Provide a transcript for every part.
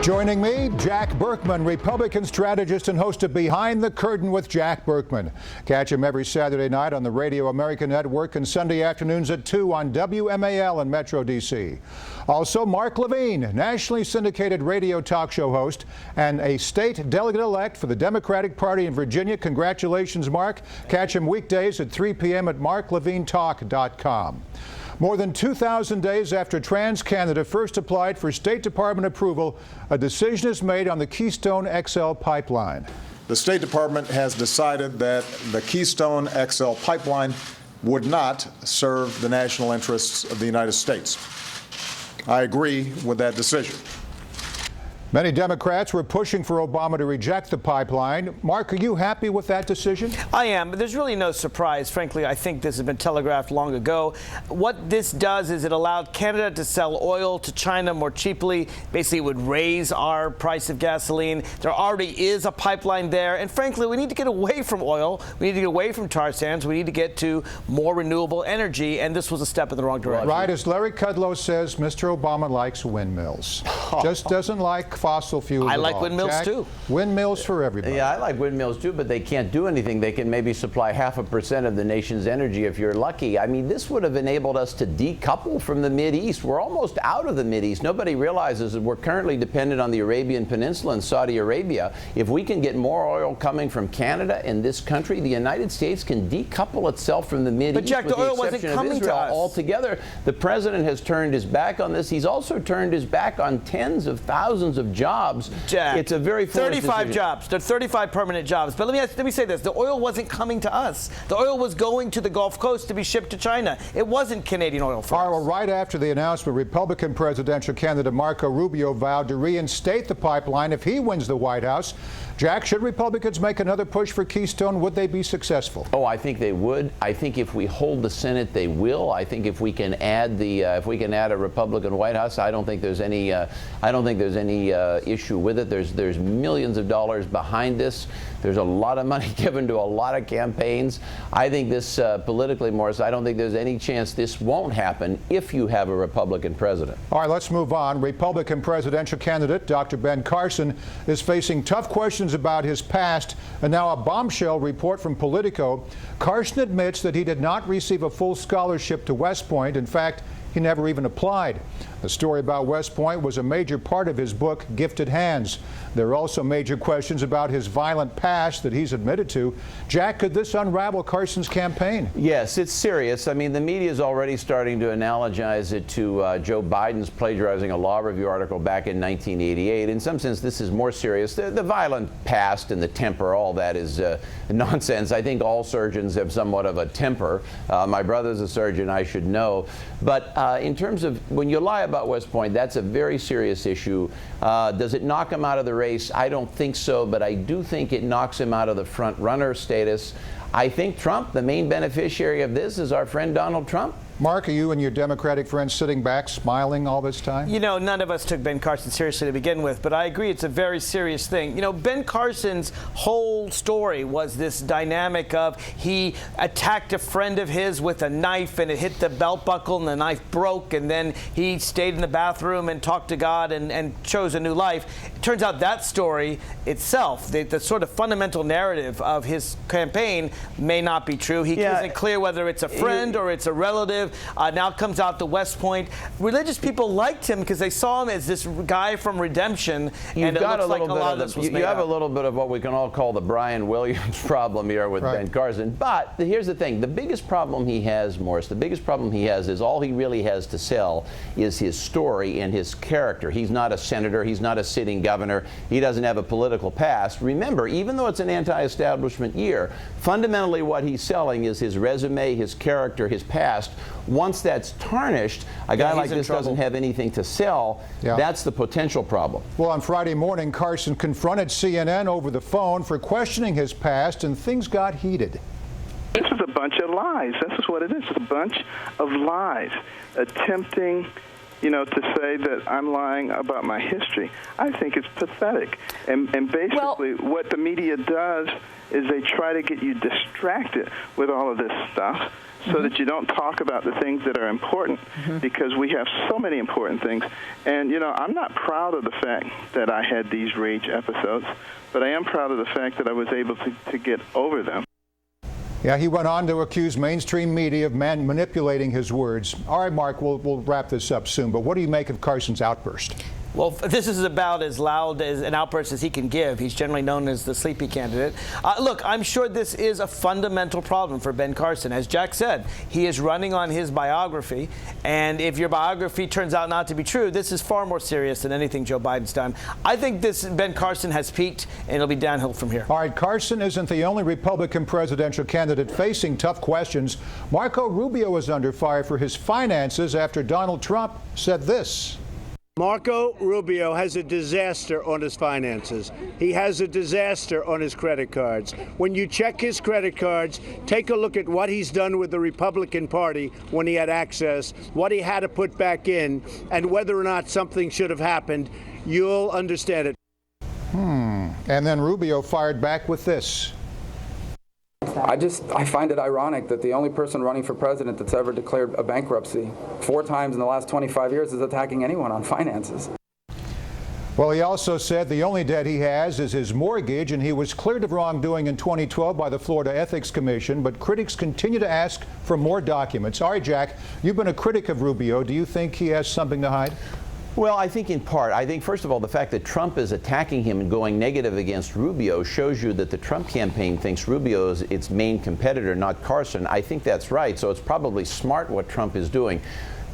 Joining me, Jack Berkman, Republican strategist and host of Behind the Curtain with Jack Berkman. Catch him every Saturday night on the Radio American Network and Sunday afternoons at 2 on WMAL in Metro D.C. Also, Mark Levine, nationally syndicated radio talk show host and a state delegate-elect for the Democratic Party in Virginia. Congratulations, Mark. Catch him weekdays at 3 p.m. at marklevinetalk.com. More than 2,000 days after TransCanada first applied for State Department approval, a decision is made on the Keystone XL pipeline. The State Department has decided that the Keystone XL pipeline would not serve the national interests of the United States. I agree with that decision. Many Democrats were pushing for Obama to reject the pipeline. Mark, are you happy with that decision? I am, but there's really no surprise. Frankly, I think this has been telegraphed long ago. What this does is it allowed Canada to sell oil to China more cheaply. Basically, it would raise our price of gasoline. There already is a pipeline there. And frankly, we need to get away from oil. We need to get away from tar sands. We need to get to more renewable energy. And this was a step in the wrong direction. Right, as Larry Kudlow says, Mr. Obama likes windmills. Just doesn't like fossil fuels. I like windmills, Jack, too. Windmills for everybody. Yeah, I like windmills too, but they can't do anything. They can maybe supply 0.5% of the nation's energy if you're lucky. I mean, this would have enabled us to decouple from the Mideast. We're almost out of the Mideast. Nobody realizes that we're currently dependent on the Arabian Peninsula and Saudi Arabia. If we can get more oil coming from Canada and this country, the United States can decouple itself from the Mideast. But Jack, the oil wasn't coming to us altogether. The president has turned his back on this. He's also turned his back on tens of thousands of jobs. Jack, it's a very 35 jobs. There are 35 permanent jobs. But let me say this. The oil wasn't coming to us. The oil was going to the Gulf Coast to be shipped to China. It wasn't Canadian oil for us. Well, right after the announcement, Republican presidential candidate Marco Rubio vowed to reinstate the pipeline if he wins the White House. Jack, should Republicans make another push for Keystone? Would they be successful? Oh, I think they would. I think if we hold the Senate, they will. I think if we can add a Republican White House, I don't think there's any issue with it. There's millions of dollars behind this. There's a lot of money given to a lot of campaigns. I think this politically, Morris, I don't think there's any chance this won't happen if you have a Republican president. All right, let's move on. Republican presidential candidate Dr. Ben Carson is facing tough questions about his past, and now a bombshell report from Politico. Carson admits that he did not receive a full scholarship to West Point. In fact, he never even applied. The story about West Point was a major part of his book, Gifted Hands. There are also major questions about his violent past that he's admitted to. Jack, could this unravel Carson's campaign? Yes, it's serious. I mean, the media is already starting to analogize it to Joe Biden's plagiarizing a law review article back in 1988. In some sense, this is more serious. The violent past and the temper, all that is nonsense. I think all surgeons have somewhat of a temper. My brother's a surgeon, I should know. But in terms of when you lie about West Point, that's a very serious issue. Does it knock him out of the race? I don't think so, but I do think it knocks him out of the front runner status. I think Trump, the main beneficiary of this, is our friend Donald Trump. Mark, are you and your Democratic friends sitting back smiling all this time? You know, none of us took Ben Carson seriously to begin with, but I agree it's a very serious thing. You know, Ben Carson's whole story was this dynamic of he attacked a friend of his with a knife and it hit the belt buckle and the knife broke, and then he stayed in the bathroom and talked to God and chose a new life. It turns out that story itself, the sort of fundamental narrative of his campaign, may not be true. He isn't clear whether it's a friend or it's a relative. Now it comes out to West Point. Religious people liked him because they saw him as this guy from redemption, and it looks like a lot of this was made up. You have a little bit of what we can all call the Brian Williams problem here with Ben Carson. But here's the thing. The biggest problem he has, Morris, the biggest problem he has is all he really has to sell is his story and his character. He's not a senator. He's not a sitting governor. He doesn't have a political past. Remember, even though it's an anti-establishment year, fundamentally what he's selling is his resume, his character, his past. Once that's tarnished, a guy like this doesn't have anything to sell. That's the potential problem. Well, on Friday morning, Carson confronted CNN over the phone for questioning his past, and things got heated. This is a bunch of lies. This is what it is. It's a bunch of lies attempting to say that I'm lying about my history. I think it's pathetic. And basically what the media does is they try to get you distracted with all of this stuff so that you don't talk about the things that are important, because we have so many important things. And, I'm not proud of the fact that I had these rage episodes, but I am proud of the fact that I was able to get over them. Yeah, he went on to accuse mainstream media of manipulating his words. All right, Mark, we'll wrap this up soon, but what do you make of Carson's outburst? Well, this is about as loud as an outburst as he can give. He's generally known as the sleepy candidate. Look, I'm sure this is a fundamental problem for Ben Carson. As Jack said, he is running on his biography, and if your biography turns out not to be true, this is far more serious than anything Joe Biden's done. I think Ben Carson has peaked, and it'll be downhill from here. All right, Carson isn't the only Republican presidential candidate facing tough questions. Marco Rubio is under fire for his finances after Donald Trump said this. Marco Rubio has a disaster on his finances. He has a disaster on his credit cards. When you check his credit cards, take a look at what he's done with the Republican Party when he had access, what he had to put back in, and whether or not something should have happened. You'll understand it. And then Rubio fired back with this. I find it ironic that the only person running for president that's ever declared a bankruptcy 4 times in the last 25 years is attacking anyone on finances. Well, he also said the only debt he has is his mortgage, and he was cleared of wrongdoing in 2012 by the Florida Ethics Commission, but critics continue to ask for more documents. All right, Jack, you've been a critic of Rubio. Do you think he has something to hide? Well, I think in part. I think, first of all, the fact that Trump is attacking him and going negative against Rubio shows you that the Trump campaign thinks Rubio is its main competitor, not Carson. I think that's right. So it's probably smart what Trump is doing.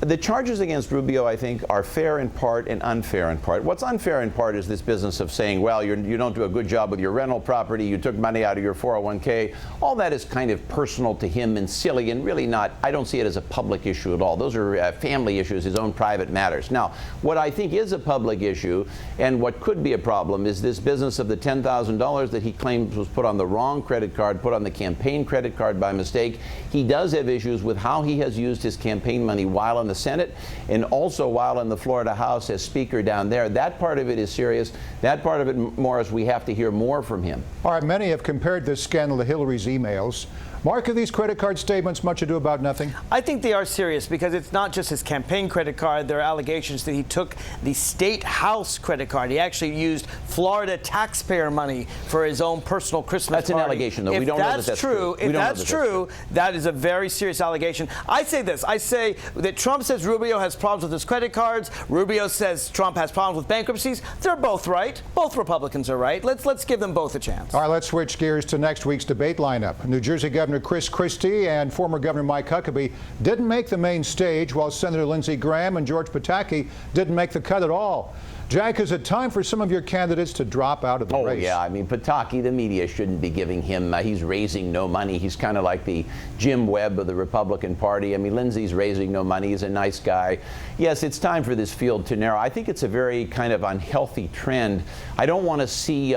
The charges against Rubio, I think, are fair in part and unfair in part. What's unfair in part is this business of saying, well, you don't do a good job with your rental property, you took money out of your 401k. All that is kind of personal to him and silly and really not, I don't see it as a public issue at all. Those are family issues, his own private matters. Now, what I think is a public issue and what could be a problem is this business of the $10,000 that he claims was put on the wrong credit card, put on the campaign credit card by mistake. He does have issues with how he has used his campaign money while in the Senate and also while in the Florida House as Speaker down there. That part of it is serious. That part of it, Morris, we have to hear more from him. All right, many have compared this scandal to Hillary's emails. Mark, are these credit card statements much ado about nothing? I think they are serious because it's not just his campaign credit card. There are allegations that he took the state house credit card. He actually used Florida taxpayer money for his own personal Christmas party. That's an allegation, though. We don't know that that's true. If that's true, that is a very serious allegation. I say this. I say that Trump says Rubio has problems with his credit cards. Rubio says Trump has problems with bankruptcies. They're both right. Both Republicans are right. Let's give them both a chance. All right, let's switch gears to next week's debate lineup. New Jersey Governor Chris Christie and former Governor Mike Huckabee didn't make the main stage, while Senator Lindsey Graham and George Pataki didn't make the cut at all. Jack, is it time for some of your candidates to drop out of the race? Oh, yeah. I mean, Pataki, the media shouldn't be giving him, he's raising no money. He's kind of like the Jim Webb of the Republican Party. I mean, Lindsey's raising no money. He's a nice guy. Yes, it's time for this field to narrow. I think it's a very kind of unhealthy trend. I don't want to see,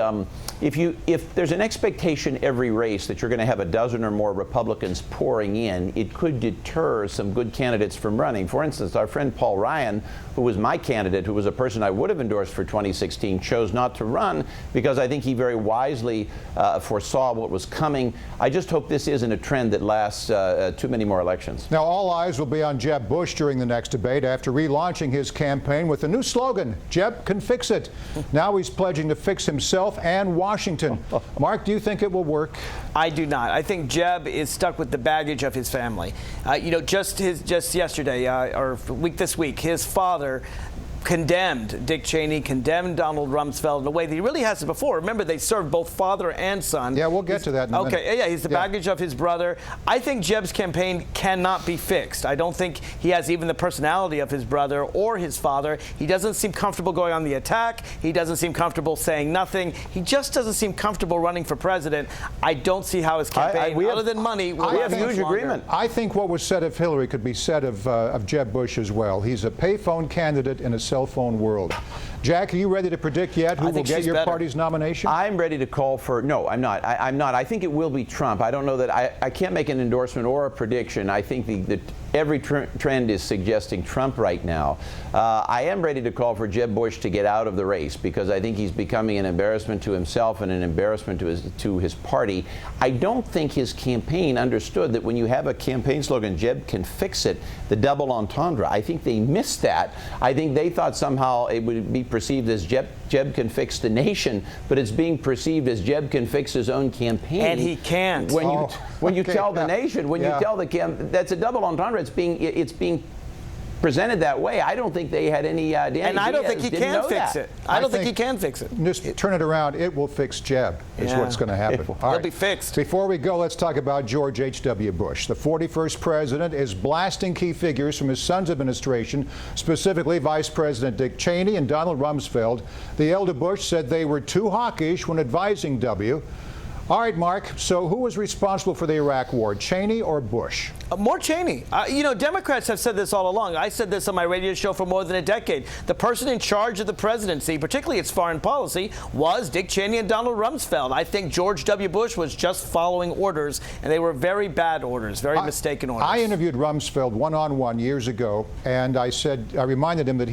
if there's an expectation every race that you're going to have a dozen or more Republicans pouring in, it could deter some good candidates from running. For instance, our friend Paul Ryan, who was my candidate, who was a person I would have endorsed for 2016, chose not to run because I think he very wisely foresaw what was coming. I just hope this isn't a trend that lasts too many more elections. Now, all eyes will be on Jeb Bush during the next debate after relaunching his campaign with a new slogan, Jeb can fix it. Now he's pledging to fix himself and Washington. Mark, do you think it will work? I do not. I think Jeb is stuck with the baggage of his family. Just yesterday or this week, his father condemned Dick Cheney, condemned Donald Rumsfeld in a way that he really hasn't before. Remember, they served both father and son. Yeah, we'll get to that in a minute. Okay, yeah, he's the baggage of his brother. I think Jeb's campaign cannot be fixed. I don't think he has even the personality of his brother or his father. He doesn't seem comfortable going on the attack. He doesn't seem comfortable saying nothing. He just doesn't seem comfortable running for president. I don't see how his campaign, other than money, will we have huge agreement. I think what was said of Hillary could be said of Jeb Bush as well. He's a payphone candidate in a cell phone world. Jack, are you ready to predict yet who will get your party's nomination? I'm ready to call for, no, I'm not. I'm not. I think it will be Trump. I don't know that, I can't make an endorsement or a prediction. I think every trend is suggesting Trump right now. I am ready to call for Jeb Bush to get out of the race because I think he's becoming an embarrassment to himself and an embarrassment to his party. I don't think his campaign understood that when you have a campaign slogan, Jeb can fix it, the double entendre. I think they missed that. I think they thought somehow it would be perceived as Jeb can fix the nation, but it's being perceived as Jeb can fix his own campaign. And he can't. When you tell the nation, when you tell the that's a double entendre. It's being presented that way. I don't think they had any idea. And I don't think he can fix it. I don't think he can fix it. Just turn it around. It will fix Jeb is what's going to happen. He'll be fixed. Before we go, let's talk about George H.W. Bush. The 41st president is blasting key figures from his son's administration, specifically Vice President Dick Cheney and Donald Rumsfeld. The elder Bush said they were too hawkish when advising W. All right, Mark, so who was responsible for the Iraq War, Cheney or Bush? More Cheney. You know, Democrats have said this all along. I said this on my radio show for more than a decade. The person in charge of the presidency, particularly its foreign policy, was Dick Cheney and Donald Rumsfeld. I think George W. Bush was just following orders, and they were very bad orders, very mistaken orders. I interviewed Rumsfeld one-on-one years ago, and I reminded him that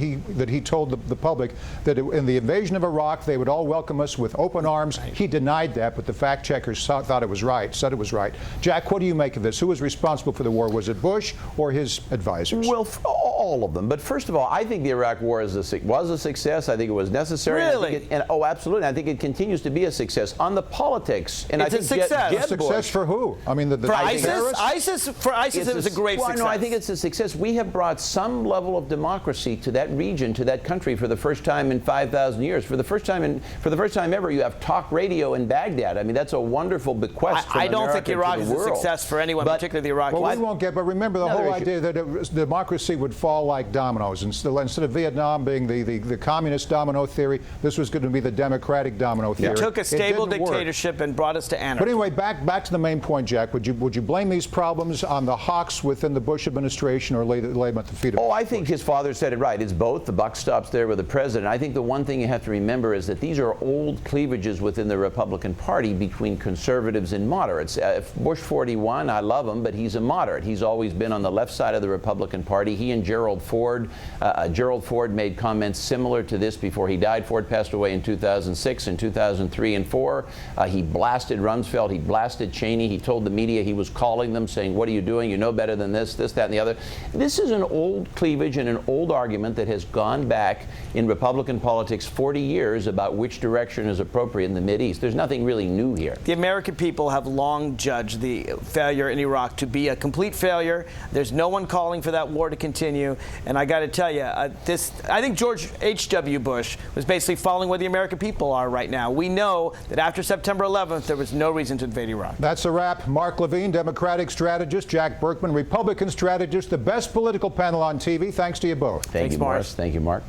he told the public that in the invasion of Iraq, they would all welcome us with open arms. He denied that, but the fact checkers thought it was right, said it was right. Jack, what do you make of this? Who was responsible for the war? Was it Bush or his advisors? Well, all of them. But first of all, I think the Iraq War was a success. I think it was necessary. Really? Oh, absolutely. I think it continues to be a success. On the politics, and it's I think a success. A success for who? I mean, for ISIS? For ISIS, it was a great success. No, I think it's a success. We have brought some level of democracy to that region, to that country, for the first time in 5,000 years. For the first time ever, you have talk radio in Baghdad. I mean, that's a wonderful bequest from I don't America think Iraq is a success for anyone, particularly the Iraqis. Well, we won't get, but remember the whole idea that democracy would fall like dominoes. Instead of Vietnam being the communist domino theory, this was going to be the democratic domino theory. It took a stable dictatorship and brought us to anarchy. But anyway, back to the main point, Jack. Would you blame these problems on the hawks within the Bush administration or lay them at the feet of I think his father said it right. It's both. The buck stops there with the president. I think the one thing you have to remember is that these are old cleavages within the Republican Party between conservatives and moderates. Bush 41, I love him, but he's a moderate. He's always been on the left side of the Republican Party. He and Gerald Ford made comments similar to this before he died. Ford passed away in 2006 and 2003 and 4. He blasted Rumsfeld. He blasted Cheney. He told the media he was calling them, saying, what are you doing? You know better than this, that, and the other. This is an old cleavage and an old argument that has gone back in Republican politics 40 years about which direction is appropriate in the Mideast. There's nothing really new here. The American people have long judged the failure in Iraq to be a complete failure. There's no one calling for that war to continue. And I got to tell you, I think George H.W. Bush was basically following where the American people are right now. We know that after September 11th, there was no reason to invade Iraq. That's a wrap. Mark Levine, Democratic strategist, Jack Berkman, Republican strategist, the best political panel on TV. Thanks to you both. Thanks, Morris. Thank you, Mark.